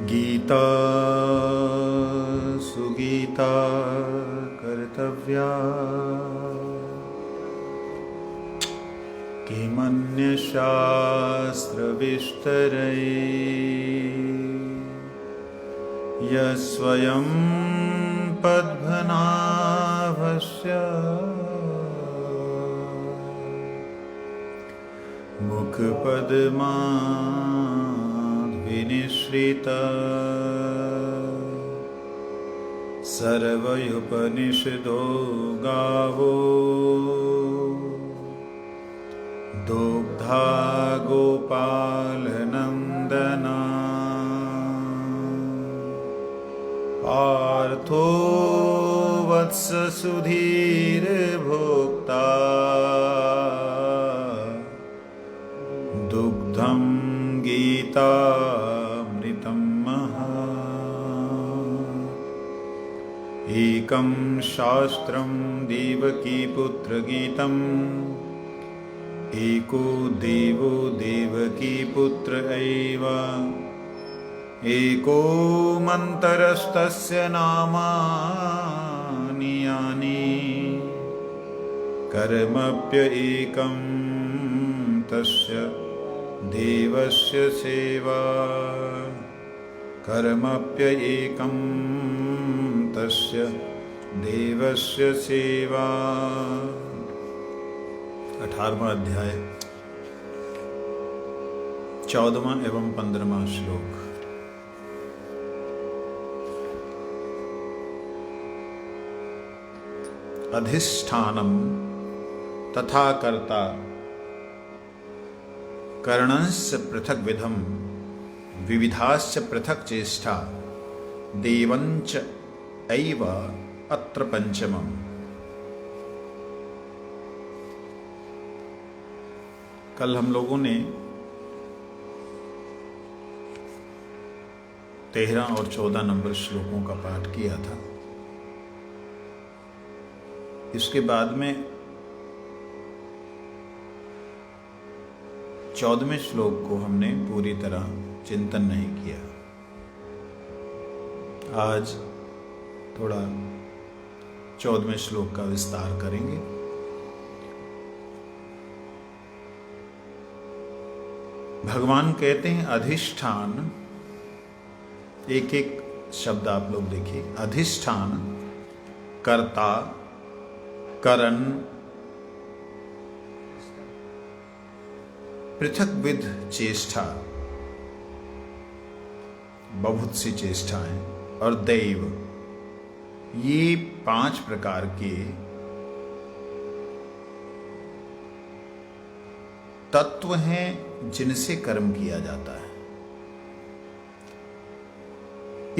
गीता सुगीता कर्तव्या किमन्यशास्त्रविस्तरै यस्वयं पद्मनाभस्य मुखपद्माद्विनिश्रिता सर्वयोपनिषदो गावो दुग्धा गोपालनन्दना पार्थो वत्ससुधीर्भोक्ता दुग्धं गीतामृतं महा एकं शास्त्रं देवकीपुत्रगीतम् एको देवो देवकीपुत्र एव एको मन्तरस्तस्य नामानि यानि कर्मप्येकं तस्य देवस्य सेवा कर्मप्येकं तस्य देवस्य सेवा। 18वां अध्याय 14वां एवं 15वां श्लोक। अधिष्ठानम तथा कर्ता करणस्य पृथक विधम विविधाश्च पृथक चेष्टा देवंच एव अत्र पंचमम्। कल हम लोगों ने 13 और 14 नंबर श्लोकों का पाठ किया था। इसके बाद में 14वें श्लोक को हमने पूरी तरह चिंतन नहीं किया। आज थोड़ा 14वें श्लोक का विस्तार करेंगे। भगवान कहते हैं अधिष्ठान, एक एक शब्द आप लोग देखिए। अधिष्ठान, कर्ता, करण, पृथक विध चेष्टा, बहुत सी चेष्टाएं, और दैव, ये 5 प्रकार के तत्व हैं जिनसे कर्म किया जाता है।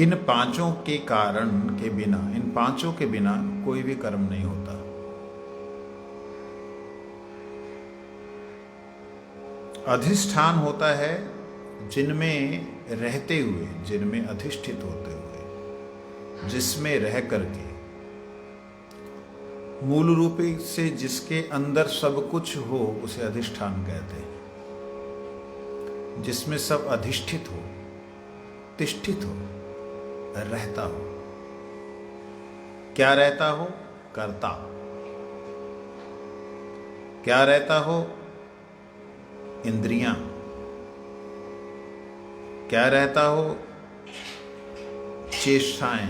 इन 5 के कारण के बिना, इन 5 के बिना कोई भी कर्म नहीं होता। अधिष्ठान होता है जिनमें रहते हुए, जिनमें अधिष्ठित होते हुए, जिसमें रह करके, मूल रूप से जिसके अंदर सब कुछ हो उसे अधिष्ठान कहते हैं। जिसमें सब अधिष्ठित हो, तिष्ठित हो, रहता हो। क्या रहता हो? कर्ता। क्या रहता हो? इंद्रियां। क्या रहता हो? चेष्टाएं।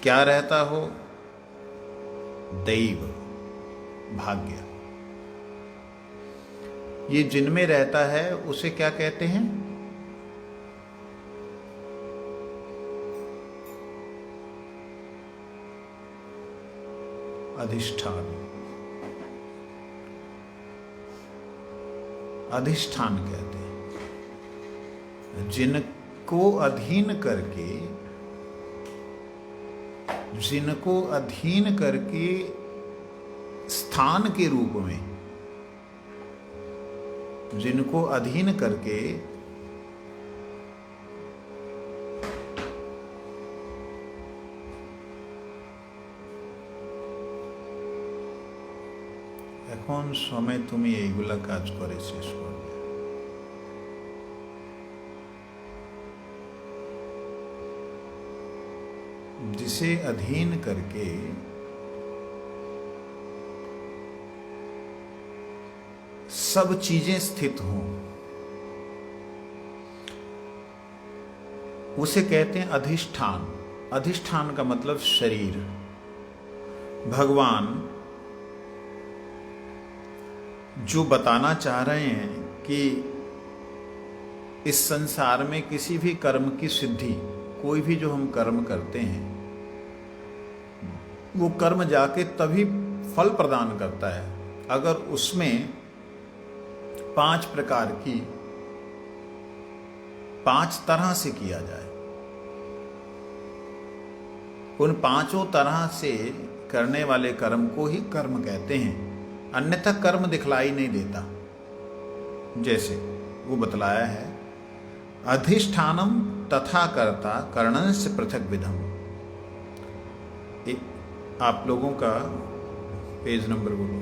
क्या रहता हो? दैव, भाग्य। ये जिनमें रहता है उसे क्या कहते हैं? अधिष्ठान। अधिष्ठान कहते हैं जिनको अधीन करके, जिनको अधीन करके स्थान के रूप में, जिनको अधीन करके এখন সময় তুমি এইগুলা কাজ করে শেষ করবে। जिसे अधीन करके सब चीजें स्थित हों, उसे कहते हैं अधिष्ठान। अधिष्ठान का मतलब शरीर। भगवान जो बताना चाह रहे हैं कि इस संसार में किसी भी कर्म की सिद्धि, कोई भी जो हम कर्म करते हैं वो कर्म जाके तभी फल प्रदान करता है अगर उसमें 5 प्रकार की 5 तरह से किया जाए। उन 5 तरह से करने वाले कर्म को ही कर्म कहते हैं, अन्यथा कर्म दिखलाई नहीं देता। जैसे वो बतलाया है, अधिष्ठानम तथा कर्ता कर्णंश पृथक विधम। आप लोगों का पेज नंबर बोलो।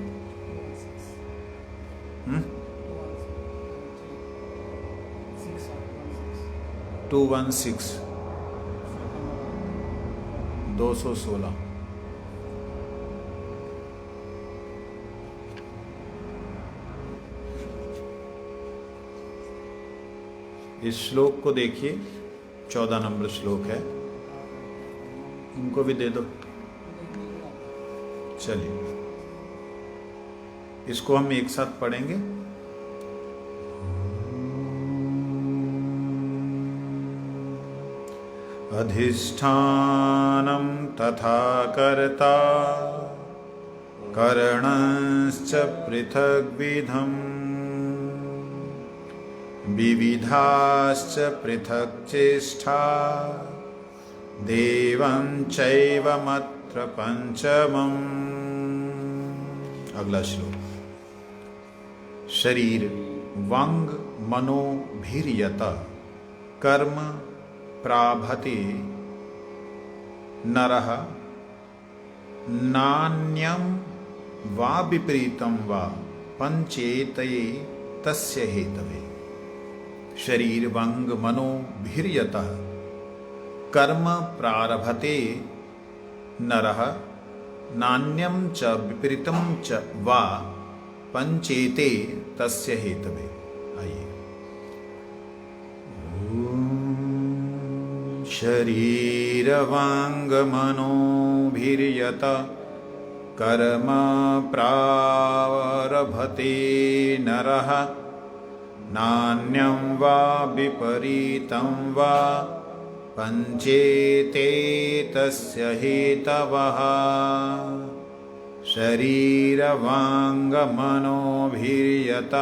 216 216। इस श्लोक को देखिए, 14 नंबर श्लोक है। इनको भी दे दो। चलिए इसको हम एक साथ पढ़ेंगे। अधिष्ठानं तथा कर्ता करणश्च पृथग्विधम् विविधाश्च पृथक् चेष्टा देवं चैवमत्र पंचमम्। अगला श्लोक। शरीर वांग मनोभिर्यत कर्म प्राभते नरः नान्यं वा विपरीतं वा पंचेतये तस्य हेतवे। शरीर वांग मनोभिर्यत कर्म प्रारभते नरः नान्यं च विपरीतं च वा पंचेते तस्य हेतवे। आइए। शरीर वांग मनोभिर्यत कर्म प्रारभते नरः नान्यं वा विपरीतं वा पंचेते तस्य हेतवः। शरीर वांग मनोभिर्यत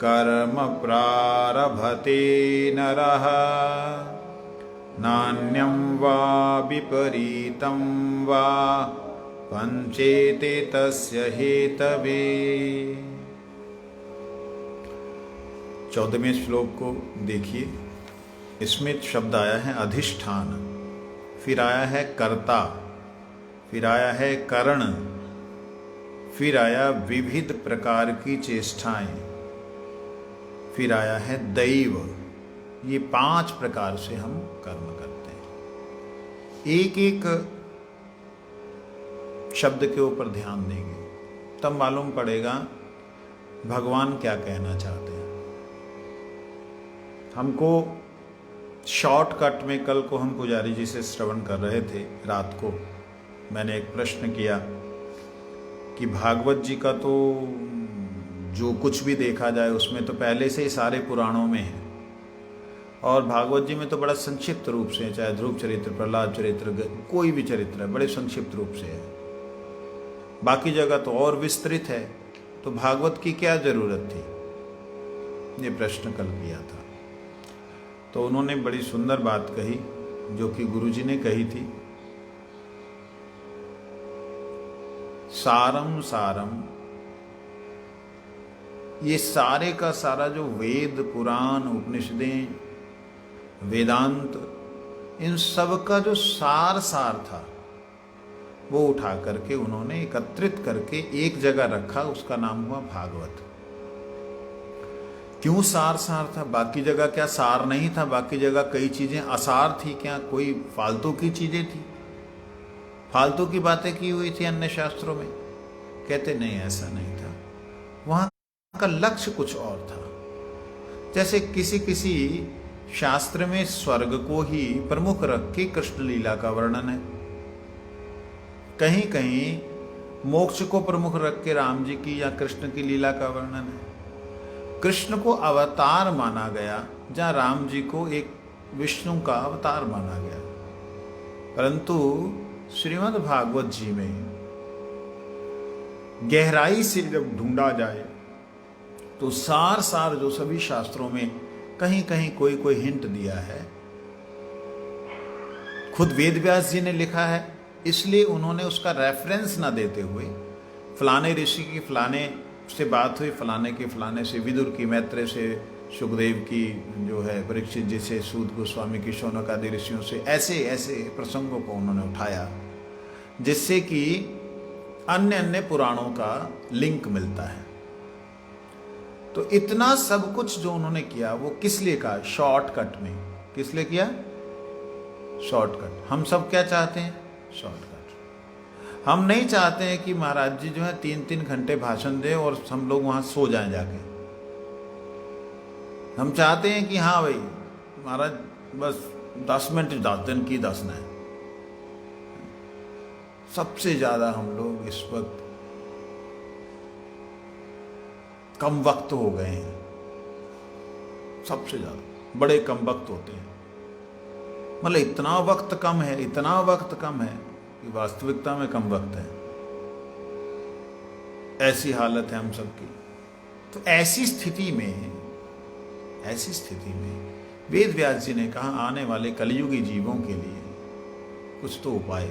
कर्म प्रारभते नरः नान्यं वा विपरीतं वा पंचेते तस्य हेतवे। 14वें श्लोक को देखिए। इसमें शब्द आया है अधिष्ठान, फिर आया है कर्ता, फिर आया है करण, फिर आया विविध प्रकार की चेष्टाएं, फिर आया है दैव। ये 5 प्रकार से हम कर्म करते हैं। एक एक शब्द के ऊपर ध्यान देंगे तब मालूम पड़ेगा भगवान क्या कहना चाहते हैं हमको। शॉर्टकट में कल को हम पुजारी जी से श्रवण कर रहे थे, रात को मैंने एक प्रश्न किया कि भागवत जी का तो जो कुछ भी देखा जाए उसमें तो पहले से ही सारे पुराणों में है, और भागवत जी में तो बड़ा संक्षिप्त रूप से है, चाहे ध्रुव चरित्र, प्रहलाद चरित्र, कोई भी चरित्र है बड़े संक्षिप्त रूप से है, बाकी जगह तो और विस्तृत है, तो भागवत की क्या जरूरत थी। ये प्रश्न कल किया था, तो उन्होंने बड़ी सुंदर बात कही जो कि गुरुजी ने कही थी। सारम सारम, ये सारे का सारा जो वेद पुराण उपनिषदें वेदांत, इन सब का जो सार था वो उठा करके उन्होंने एकत्रित करके एक जगह रखा, उसका नाम हुआ भागवत। क्यों सार सार था? बाकी जगह क्या सार नहीं था? बाकी जगह कई चीजें असार थी क्या? कोई फालतू की चीजें थी? फालतू की बातें की हुई थी अन्य शास्त्रों में? कहते नहीं, ऐसा नहीं था। वहां का लक्ष्य कुछ और था। जैसे किसी किसी शास्त्र में स्वर्ग को ही प्रमुख रख के कृष्ण लीला का वर्णन है, कहीं कहीं मोक्ष को प्रमुख रख के राम जी की या कृष्ण की लीला का वर्णन है। कृष्ण को अवतार माना गया, जहां राम जी को एक विष्णु का अवतार माना गया। परंतु श्रीमद् भागवत जी में गहराई से जब ढूंढा जाए तो सार सार जो सभी शास्त्रों में कहीं कहीं कोई कोई हिंट दिया है, खुद वेद व्यास जी ने लिखा है, इसलिए उन्होंने उसका रेफरेंस ना देते हुए फलाने ऋषि की फलाने से बात हुई, फलाने के फलाने से, विदुर की मैत्रेय से, सुखदेव की जो है परीक्षित जी से, सूत गोस्वामी की शौनक आदि ऋषियों से, ऐसे ऐसे प्रसंगों को उन्होंने उठाया जिससे कि अन्य अन्य पुराणों का लिंक मिलता है। तो इतना सब कुछ जो उन्होंने किया वो किस लिए कहा? शॉर्टकट में। किस लिए किया? शॉर्टकट। हम सब क्या चाहते हैं? शॉर्टकट। हम नहीं चाहते हैं कि महाराज जी जो है 3-3 घंटे भाषण दें और हम लोग वहां सो जाएं जाके। हम चाहते हैं कि हाँ भाई महाराज बस 10 मिनट 10 दिन की 10 न है। सबसे ज्यादा हम लोग इस वक्त कम वक्त हो गए हैं, सबसे ज्यादा बड़े कम वक्त होते हैं। मतलब इतना वक्त कम है, इतना वक्त कम है कि वास्तविकता में कम वक्त है। ऐसी हालत है हम सबकी। तो ऐसी स्थिति में वेद व्यास जी ने कहा आने वाले कलयुगी जीवों के लिए कुछ तो उपाय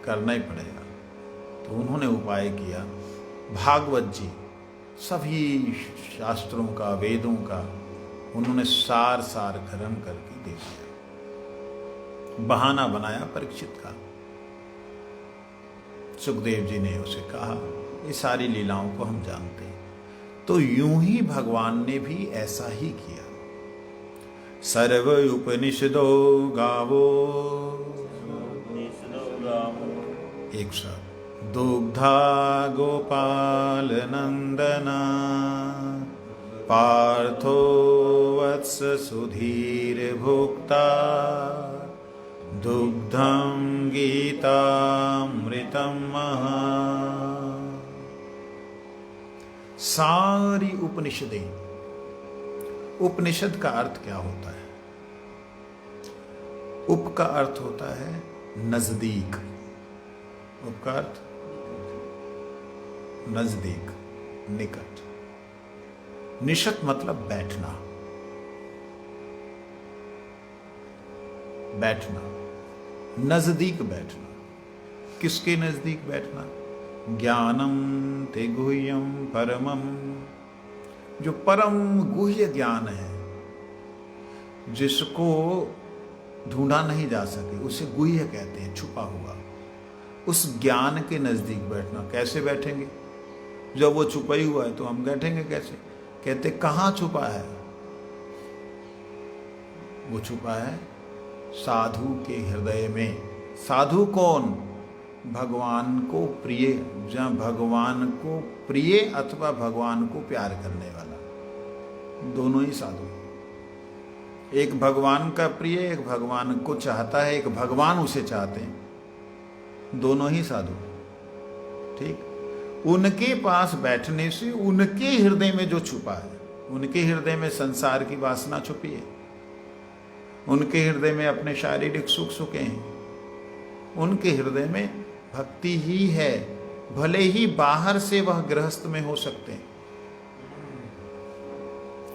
करना ही पड़ेगा। तो उन्होंने उपाय किया। भागवत जी सभी शास्त्रों का, वेदों का उन्होंने सार सार खत्म करके दे दिया। बहाना बनाया परीक्षित का। सुखदेव जी ने उसे कहा, ये सारी लीलाओं को हम जानते हैं। तो यूं ही भगवान ने भी ऐसा ही किया। सर्व उपनिषदो गावो एक साथ दुग्धा गोपाल नंदना पार्थो वत्स सुधीर भोक्ता दुग्धं गीतामृतं महा। सारी उपनिषदें, उपनिषद का अर्थ क्या होता है? उप का अर्थ होता है नजदीक। उप का अर्थ नजदीक, निकट। निषद मतलब बैठना, बैठना, नजदीक बैठना। किसके नजदीक बैठना? ज्ञानम ते गुह्यम परमम, जो परम गुह्य ज्ञान है, जिसको ढूंढा नहीं जा सके, उसे गुह्य कहते हैं, छुपा हुआ। उस ज्ञान के नजदीक बैठना। कैसे बैठेंगे? जब वो छुपा ही हुआ है तो हम बैठेंगे कैसे? कहते कहां छुपा है? वो छुपा है साधु के हृदय में। साधु कौन? भगवान को प्रिय, जहां भगवान को प्रिय अथवा भगवान को प्यार करने वाला, दोनों ही साधु। एक भगवान का प्रिय, एक भगवान को चाहता है, एक भगवान उसे चाहते हैं, दोनों ही साधु। ठीक? उनके पास बैठने से उनके हृदय में जो छुपा है, उनके हृदय में संसार की वासना छुपी है, उनके हृदय में अपने शारीरिक सुख सुखे हैं, उनके हृदय में भक्ति ही है। भले ही बाहर से वह गृहस्थ में हो सकते हैं,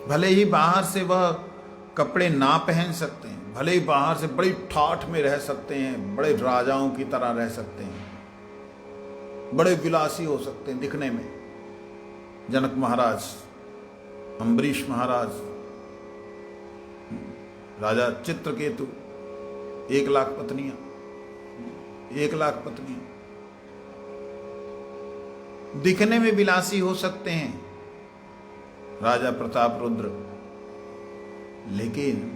भले ही बाहर से वह कपड़े ना पहन सकते हैं, भले ही बाहर से बड़ी ठाठ में रह सकते हैं, बड़े राजाओं की तरह रह सकते हैं, बड़े विलासी हो सकते हैं दिखने में। जनक महाराज, अम्बरीश महाराज, राजा चित्रकेतु, 1 लाख पत्नियां, 1 लाख पत्नियां, दिखने में विलासी हो सकते हैं राजा प्रताप रुद्र, लेकिन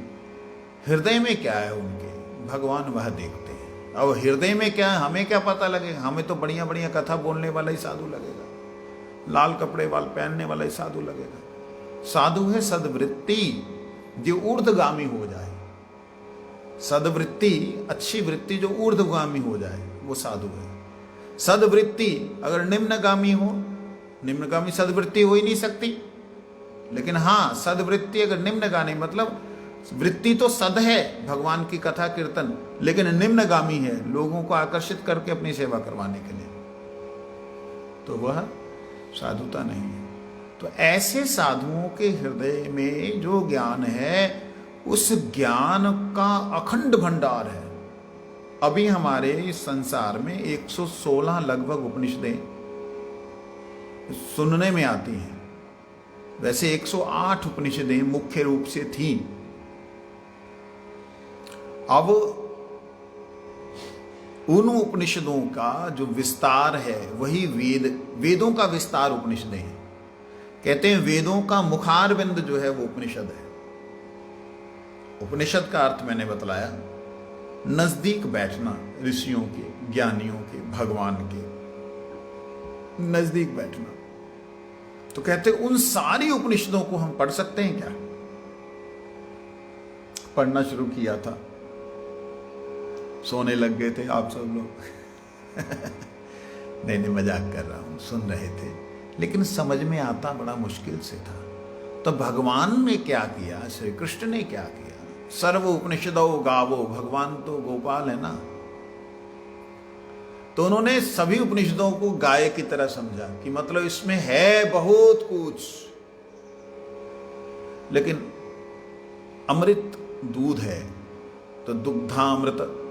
हृदय में क्या है उनके, भगवान वह देखते हैं। अब हृदय में क्या है हमें क्या पता लगेगा, हमें तो बढ़िया बढ़िया कथा बोलने वाला ही साधु लगेगा, लाल कपड़े वाल पहनने वाला ही साधु लगेगा। साधु है सद्वृत्ति जो ऊर्ध्वगामी हो जाए, सद्वृत्ति अच्छी वृत्ति जो ऊर्ध्वगामी हो जाए वो साधु है। सद्वृत्ति अगर निम्नगामी हो, निम्नगामी सद्वृत्ति हो ही नहीं सकती, लेकिन हाँ सद्वृत्ति अगर निम्नगामी मतलब वृत्ति तो सद है भगवान की कथा कीर्तन, लेकिन निम्नगामी है लोगों को आकर्षित करके अपनी सेवा करवाने के लिए, तो वह साधुता नहीं है। तो ऐसे साधुओं के हृदय में जो ज्ञान है उस ज्ञान का अखंड भंडार है। अभी हमारे इस संसार में 116 लगभग उपनिषदें सुनने में आती हैं, वैसे 108 उपनिषदें मुख्य रूप से थीं। अब उन उपनिषदों का जो विस्तार है वही वेदों का विस्तार उपनिषदें हैं। कहते हैं वेदों का मुखारविंद जो है वो उपनिषद है। उपनिषद का अर्थ मैंने बतलाया, नजदीक बैठना, ऋषियों के, ज्ञानियों के, भगवान के नजदीक बैठना। तो कहते उन सारी उपनिषदों को हम पढ़ सकते हैं क्या? पढ़ना शुरू किया था, सोने लग गए थे आप सब लोग नहीं मजाक कर रहा हूं, सुन रहे थे, लेकिन समझ में आता बड़ा मुश्किल से था। तो भगवान ने क्या किया, श्री कृष्ण ने क्या किया? सर्व उपनिषदो गावो, भगवान तो गोपाल है ना, तो उन्होंने सभी उपनिषदों को गाय की तरह समझा कि मतलब इसमें है बहुत कुछ, लेकिन अमृत दूध है तो दुग्धामृत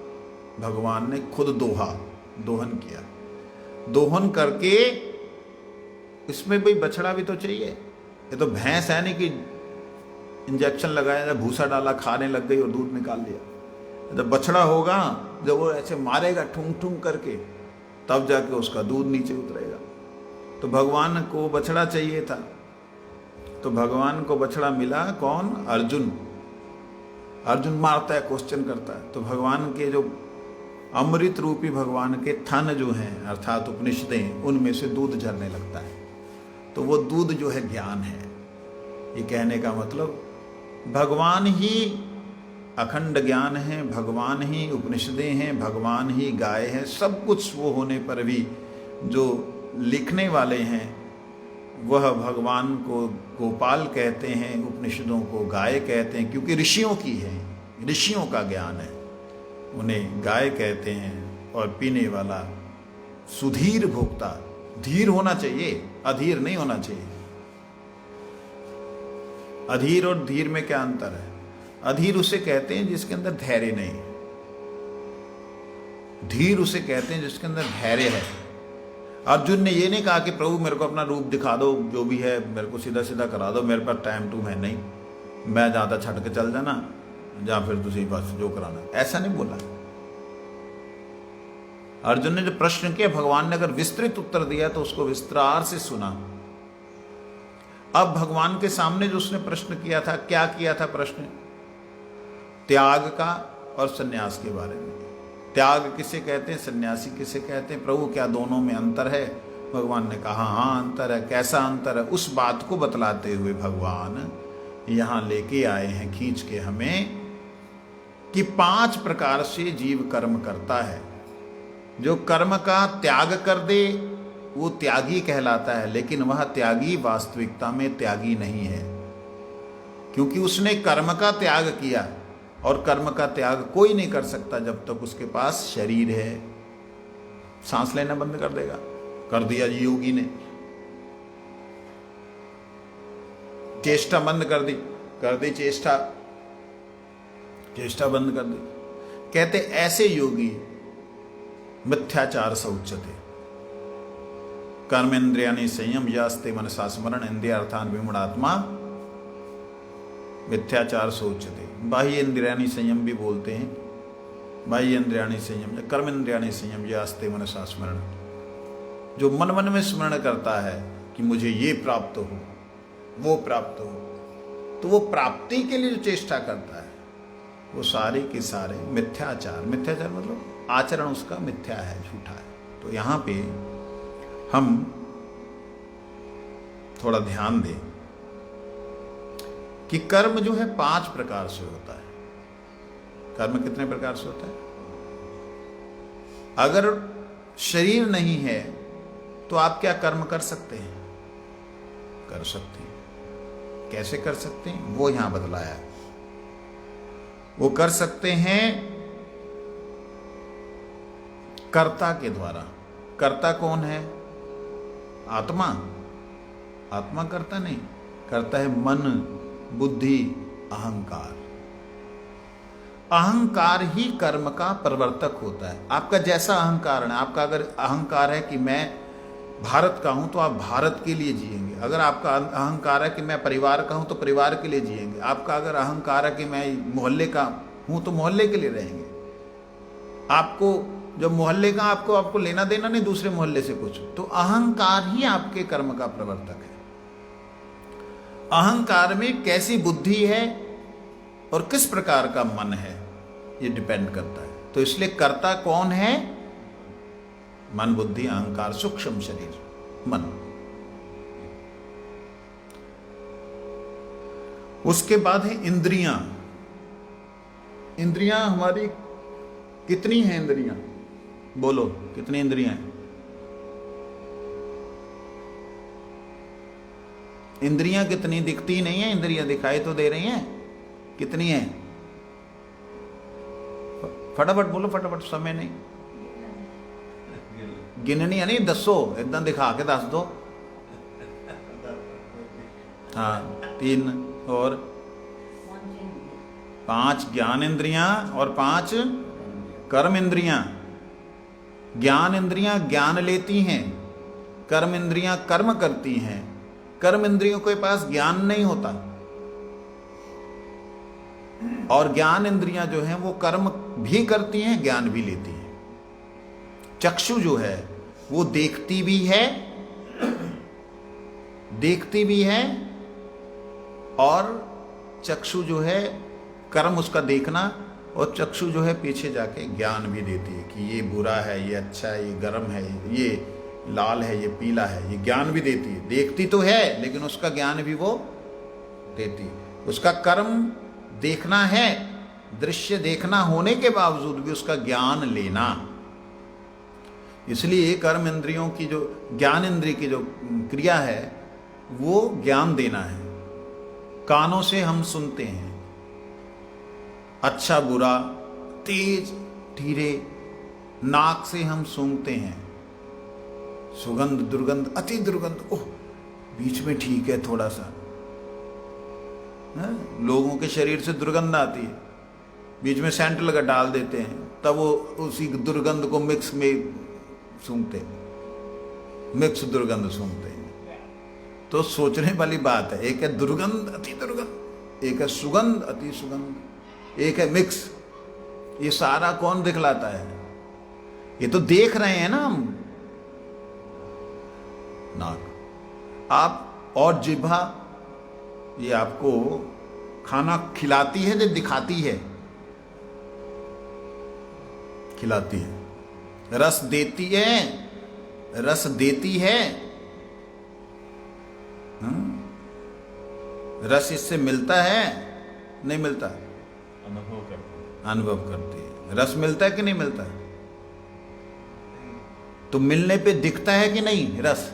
भगवान ने खुद दोहन किया। दोहन करके इसमें भाई बछड़ा भी तो चाहिए, ये तो भैंस है नहीं कि इंजेक्शन लगाया, भूसा डाला, खाने लग गई और दूध निकाल लिया। जब बछड़ा होगा, जब वो ऐसे मारेगा ठूंग ठूंग करके, तब जाके उसका दूध नीचे उतरेगा। तो भगवान को बछड़ा चाहिए था, तो भगवान को बछड़ा मिला कौन? अर्जुन। अर्जुन मारता है, क्वेश्चन करता है, तो भगवान के जो अमृत रूपी भगवान के थन जो हैं अर्थात उपनिषदें, उनमें से दूध झरने लगता है। तो वो दूध जो है ज्ञान है। ये कहने का मतलब भगवान ही अखंड ज्ञान है, भगवान ही उपनिषदें हैं, भगवान ही गाय है। सब कुछ वो होने पर भी जो लिखने वाले हैं वह भगवान को गोपाल कहते हैं, उपनिषदों को गाय कहते हैं, क्योंकि ऋषियों की है, ऋषियों का ज्ञान है, उन्हें गाय कहते हैं। और पीने वाला सुधीर भोक्ता, धीर होना चाहिए, अधीर नहीं होना चाहिए। अधीर और धीर में क्या अंतर है? अधीर उसे कहते हैं जिसके अंदर धैर्य नहीं, धीर उसे कहते हैं जिसके अंदर धैर्य है। अर्जुन ने ये नहीं कहा कि प्रभु मेरे को अपना रूप दिखा दो, जो भी है मेरे को सीधा सीधा करा दो, मेरे पास टाइम टू है नहीं, मैं ज्यादा छट के चल जाना, या फिर तुझे बस जो कराना, ऐसा नहीं बोला। अर्जुन ने जब प्रश्न किया, भगवान ने अगर विस्तृत उत्तर दिया तो उसको विस्तार से सुना। अब भगवान के सामने जो उसने प्रश्न किया था, क्या किया था प्रश्न? त्याग का और सन्यास के बारे में। त्याग किसे कहते हैं, सन्यासी किसे कहते हैं, प्रभु क्या दोनों में अंतर है? भगवान ने कहा हाँ अंतर है। कैसा अंतर है? उस बात को बतलाते हुए भगवान यहाँ लेके आए हैं खींच के हमें कि 5 प्रकार से जीव कर्म करता है। जो कर्म का त्याग कर दे वो त्यागी कहलाता है, लेकिन वह त्यागी वास्तविकता में त्यागी नहीं है, क्योंकि उसने कर्म का त्याग किया, और कर्म का त्याग कोई नहीं कर सकता जब तक उसके पास शरीर है। सांस लेना बंद कर देगा, कर दिया जी योगी ने, चेष्टा बंद कर दी चेष्टा बंद कर दी। कहते ऐसे योगी मिथ्याचार से उच्चते, कर्मेन्द्रियाणि संयम यास्ते मनसा स्मरण इंद्रियार्थान विमूढ़ात्मा मिथ्याचार से उच्चते। बाह्य इंद्रियाणि संयम भी बोलते हैं, बाह्य इंद्रियाणि संयम, कर्मेन्द्रियाणि संयम यास्ते मनसा स्मरण। जो मन मन में स्मरण करता है कि मुझे ये प्राप्त हो, वो प्राप्त हो, तो वो प्राप्ति के लिए जो चेष्टा करता है वो सारे के सारे मिथ्याचार, मिथ्याचार मतलब आचरण उसका मिथ्या है, झूठा है। तो यहाँ पे हम थोड़ा ध्यान दें कि कर्म जो है 5 प्रकार से होता है। कर्म कितने प्रकार से होता है? अगर शरीर नहीं है तो आप क्या कर्म कर सकते हैं? कर सकते हैं। कैसे कर सकते हैं वो यहां बतलाया है। वो कर सकते हैं कर्ता के द्वारा। कर्ता कौन है? आत्मा। आत्मा कर्ता नहीं, कर्ता है मन, बुद्धि, अहंकार। अहंकार ही कर्म का प्रवर्तक होता है। आपका जैसा अहंकार है, आपका अगर अहंकार है कि मैं भारत का हूं तो आप भारत के लिए जिएंगे। अगर आपका अहंकार है कि मैं परिवार का हूं तो परिवार के लिए जिएंगे। आपका अगर अहंकार है कि मैं मोहल्ले का हूं तो मोहल्ले के लिए रहेंगे। आपको जब मोहल्ले का आपको लेना देना नहीं दूसरे मोहल्ले से कुछ, तो अहंकार ही आपके कर्म का प्रवर्तक है। अहंकार में कैसी बुद्धि है और किस प्रकार का मन है ये डिपेंड करता है। तो इसलिए कर्ता कौन है? मन, बुद्धि, अहंकार, सूक्ष्म शरीर, मन। उसके बाद है इंद्रियां। इंद्रियां हमारी कितनी हैं? इंद्रियां बोलो, कितनी इंद्रियां हैं? इंद्रियां कितनी? दिखती नहीं है इंद्रियां, दिखाई तो दे रही हैं। कितनी है? फटाफट बोलो, फटाफट, समय नहीं। गिननी है नहीं, दसो, एकदम दिखा के दस दो। हाँ, 3 और 5 ज्ञान इंद्रियां और 5 कर्म इंद्रियां। ज्ञान इंद्रियां ज्ञान लेती हैं, कर्म इंद्रियां कर्म करती हैं। कर्म इंद्रियों के पास ज्ञान नहीं होता और ज्ञान इंद्रियां जो हैं वो कर्म भी करती हैं, ज्ञान भी लेती हैं। चक्षु जो है वो देखती भी है और चक्षु जो है कर्म उसका देखना, और चक्षु जो है पीछे जाके ज्ञान भी देती है कि ये बुरा है, ये अच्छा है, ये गर्म है, ये लाल है, ये पीला है, ये ज्ञान भी देती है। देखती तो है लेकिन उसका ज्ञान भी वो देती है। उसका कर्म देखना है, दृश्य देखना होने के बावजूद भी उसका ज्ञान लेना। इसलिए कर्म इंद्रियों की जो ज्ञान इंद्रिय की जो क्रिया है वो ज्ञान देना है। कानों से हम सुनते हैं अच्छा बुरा, तेज धीरे। नाक से हम सूंघते हैं सुगंध दुर्गंध, अति दुर्गंध, ओह बीच में ठीक है थोड़ा सा। लोगों के शरीर से दुर्गंध आती है, बीच में सेंट लगा डाल देते हैं, तब वो उसी दुर्गंध को मिक्स में सूंघते हैं, मिक्स दुर्गंध सूंघते हैं। तो सोचने वाली बात है, एक है दुर्गंध अति दुर्गंध, एक है सुगंध अति सुगंध, एक है मिक्स। ये सारा कौन दिखलाता है? ये तो देख रहे हैं ना हम। नाक आप और जिह्वा ये आपको खाना खिलाती है या दिखाती है? खिलाती है। रस देती है, रस देती है। रस इससे मिलता है? नहीं मिलता, अनुभव करती है। रस मिलता है कि नहीं मिलता? तो मिलने पे दिखता है कि नहीं रस?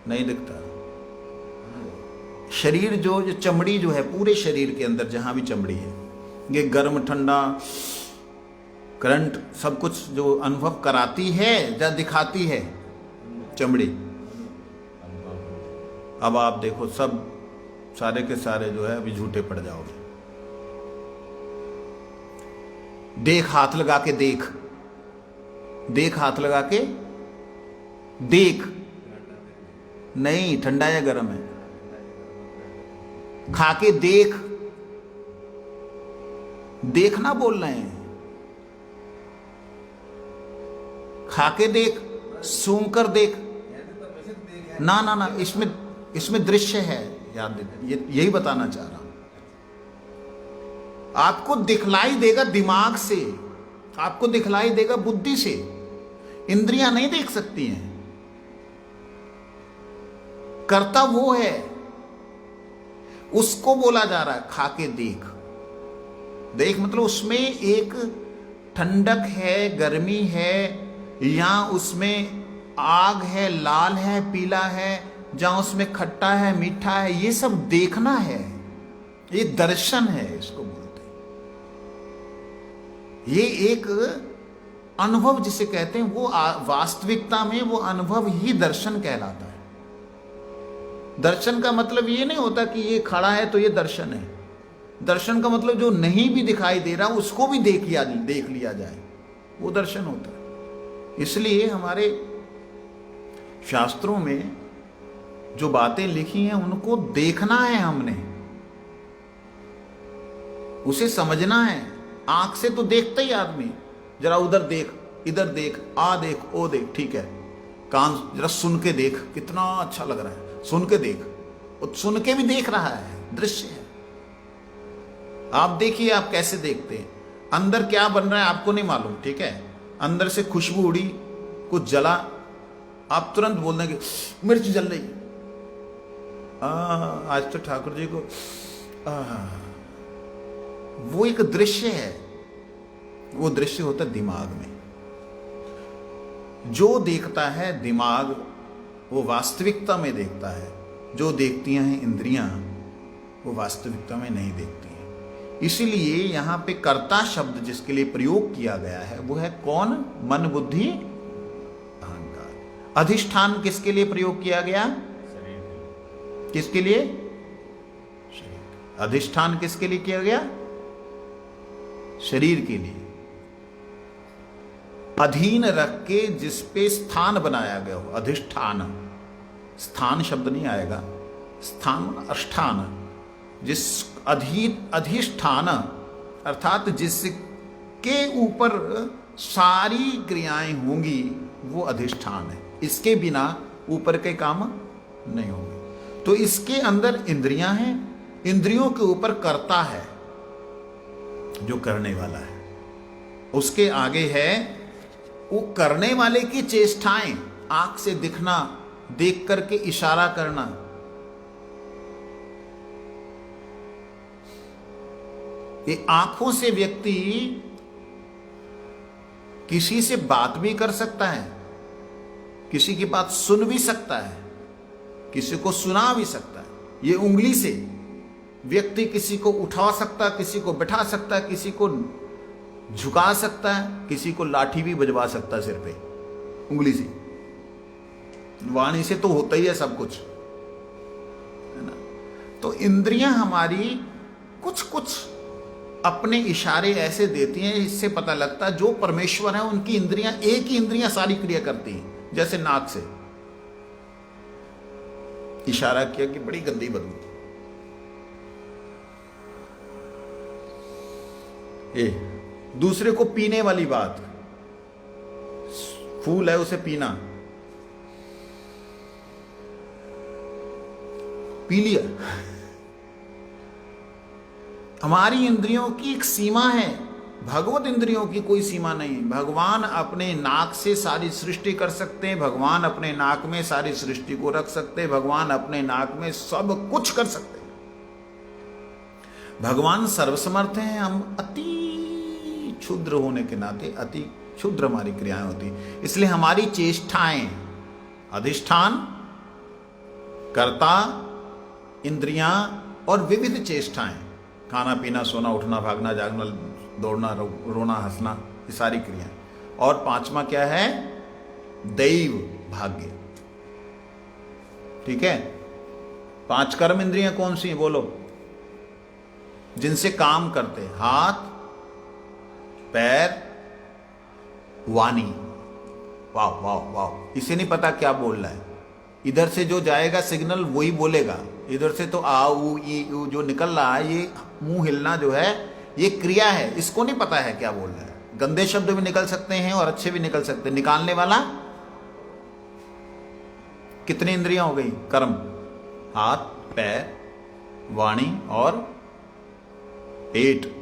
नहीं दिखता। शरीर जो चमड़ी जो है, पूरे शरीर के अंदर जहां भी चमड़ी है, ये गर्म ठंडा करंट सब कुछ जो अनुभव कराती है या दिखाती है? चमड़ी। अब आप देखो सब सारे के सारे जो है अभी झूठे पड़ जाओगे। देख, हाथ लगा के देख, देख हाथ लगा के देख। नहीं, ठंडा या गर्म है? खा के देख, देखना बोल रहे हैं। खा के देख, सूंघ कर देख। ना ना ना, इसमें दृश्य है, याद यही बताना चाह रहा हूं। आपको दिखलाई देगा दिमाग से, आपको दिखलाई देगा बुद्धि से, इंद्रियां नहीं देख सकती हैं। कर्ता वो है, उसको बोला जा रहा है खा के देख। देख मतलब उसमें एक ठंडक है, गर्मी है, या उसमें आग है, लाल है, पीला है, जहां उसमें खट्टा है, मीठा है, ये सब देखना है। ये दर्शन है, इसको बोलते हैं। ये एक अनुभव जिसे कहते हैं, वो वास्तविकता में वो अनुभव ही दर्शन कहलाता है। दर्शन का मतलब ये नहीं होता कि ये खड़ा है तो ये दर्शन है। दर्शन का मतलब जो नहीं भी दिखाई दे रहा उसको भी देख लिया जाए, वो दर्शन होता है। इसलिए हमारे शास्त्रों में जो बातें लिखी हैं उनको देखना है हमने, उसे समझना है। आंख से तो देखता ही आदमी, जरा उधर देख, इधर देख, आ देख, ओ देख, ठीक है। कान जरा सुन के देख, कितना अच्छा लग रहा है, सुन के देख। और सुन के भी देख रहा है, दृश्य है। आप देखिए, आप कैसे देखते हैं। अंदर क्या बन रहा है आपको नहीं मालूम, ठीक है। अंदर से खुशबू उड़ी, कुछ जला, आप तुरंत बोल देंगे मिर्च जल रही। आज तो ठाकुर जी को वो एक दृश्य है। वो दृश्य होता है दिमाग में। जो देखता है दिमाग, वो वास्तविकता में देखता है। जो देखती हैं इंद्रियां, वो वास्तविकता में नहीं देखती हैं। इसीलिए यहां पे कर्ता शब्द जिसके लिए प्रयोग किया गया है वो है कौन? मन, बुद्धि, अहंकार। अधिष्ठान किसके लिए प्रयोग किया गया? किसके लिए? शरीर। अधिष्ठान किसके लिए किया गया? शरीर के लिए। अधीन रख के जिस पे स्थान बनाया गया हो, अधिष्ठान। स्थान शब्द नहीं आएगा, स्थान अष्ठान। जिस अधिष्ठान अर्थात जिसके ऊपर सारी क्रियाएं होंगी वो अधिष्ठान है। इसके बिना ऊपर के काम नहीं होंगे। तो इसके अंदर इंद्रियां हैं, इंद्रियों के ऊपर कर्ता है जो करने वाला है। उसके आगे है वो करने वाले की चेष्टाएं, आंख से दिखना, देख करके इशारा करना। ये आंखों से व्यक्ति किसी से बात भी कर सकता है, किसी की बात सुन भी सकता है, किसी को सुना भी सकता है। ये उंगली से व्यक्ति किसी को उठा सकता है, किसी को बैठा सकता है, किसी को झुका सकता है, किसी को लाठी भी बजवा सकता है सिर पे, उंगली से। वाणी से तो होता ही है सब कुछ, है ना। तो इंद्रियां हमारी कुछ कुछ अपने इशारे ऐसे देती हैं, इससे पता लगता है जो परमेश्वर है उनकी इंद्रियां, एक ही इंद्रियां सारी क्रिया करती हैं। जैसे नाक से इशारा किया कि बड़ी गंदी बदबू, दूसरे को पीने वाली बात, फूल है उसे पीना, पी लिया। हमारी इंद्रियों की एक सीमा है, भगवत इंद्रियों की कोई सीमा नहीं। भगवान अपने नाक से सारी सृष्टि कर सकते हैं, भगवान अपने नाक में सारी सृष्टि को रख सकते हैं, भगवान अपने नाक में सब कुछ कर सकते हैं। भगवान सर्वसमर्थ हैं। हम अति क्षुद्र होने के नाते अति क्षुद्र हमारी क्रियाएं होती, इसलिए हमारी चेष्टाएं, अधिष्ठान, कर्ता, इंद्रियां और विविध चेष्टाएं, खाना पीना, सोना, उठना, भागना, जागना, दौड़ना, रोना, हंसना, ये सारी क्रियाएं। और पांचवा क्या है? दैव, भाग्य। ठीक है। 5 कर्म इंद्रियां कौन सी हैं बोलो, जिनसे काम करते हैं? हाथ, पैर, वाणी। वाह वाह वाह। इसे नहीं पता क्या बोल रहा है। इधर से जो जाएगा सिग्नल वही बोलेगा, इधर से तो आ ऊ ई जो निकल रहा है, ये मुंह हिलना जो है ये क्रिया है, इसको नहीं पता है क्या बोल रहा है। गंदे शब्द भी निकल सकते हैं और अच्छे भी निकल सकते हैं। निकालने वाला कितनी इंद्रियां हो गई? कर्म, हाथ, पैर, वाणी और पेट।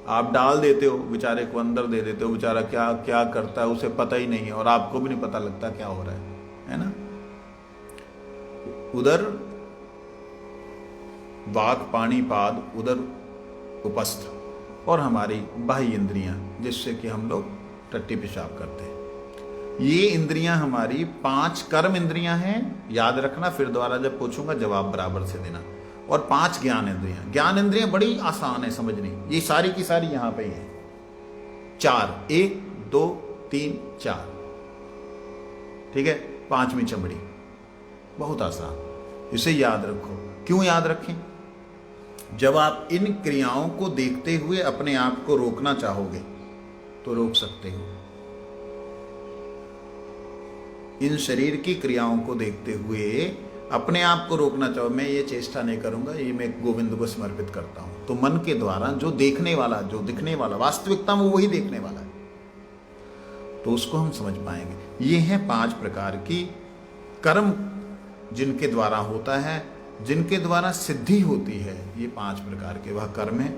आप डाल देते हो बेचारे को, अंदर दे देते हो, बेचारा क्या क्या करता है उसे पता ही नहीं है, और आपको भी नहीं पता लगता क्या हो रहा है ना। उदर वाक पाणी पाद उदर उपस्थ, और हमारी बाह्य इंद्रियां जिससे कि हम लोग टट्टी पेशाब करते हैं। ये इंद्रियां हमारी 5 कर्म इंद्रियां हैं, याद रखना, फिर दोबारा जब पूछूंगा जवाब बराबर से देना। और 5 ज्ञान इंद्रियां। ज्ञान इंद्रियां बड़ी आसान है समझनी, ये सारी की सारी यहां पे ही है। 4, 1 2 3 4, ठीक है। 5वीं चमड़ी, बहुत आसान, इसे याद रखो। क्यों याद रखें? जब आप इन क्रियाओं को देखते हुए अपने आप को रोकना चाहोगे तो रोक सकते हो। इन शरीर की क्रियाओं को देखते हुए अपने आप को रोकना चाहो, मैं ये चेष्टा नहीं करूंगा, ये मैं गोविंद को समर्पित करता हूं, तो मन के द्वारा जो देखने वाला, जो दिखने वाला, वास्तविकता में वही देखने वाला है, तो उसको हम समझ पाएंगे। ये हैं 5 प्रकार की कर्म जिनके द्वारा होता है, जिनके द्वारा सिद्धि होती है। ये 5 प्रकार के वह कर्म है।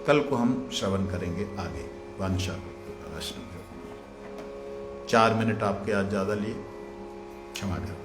कल को हम श्रवण करेंगे आगे। वंशा 4 मिनट आपके आज ज्यादा लिए, क्षमा करें।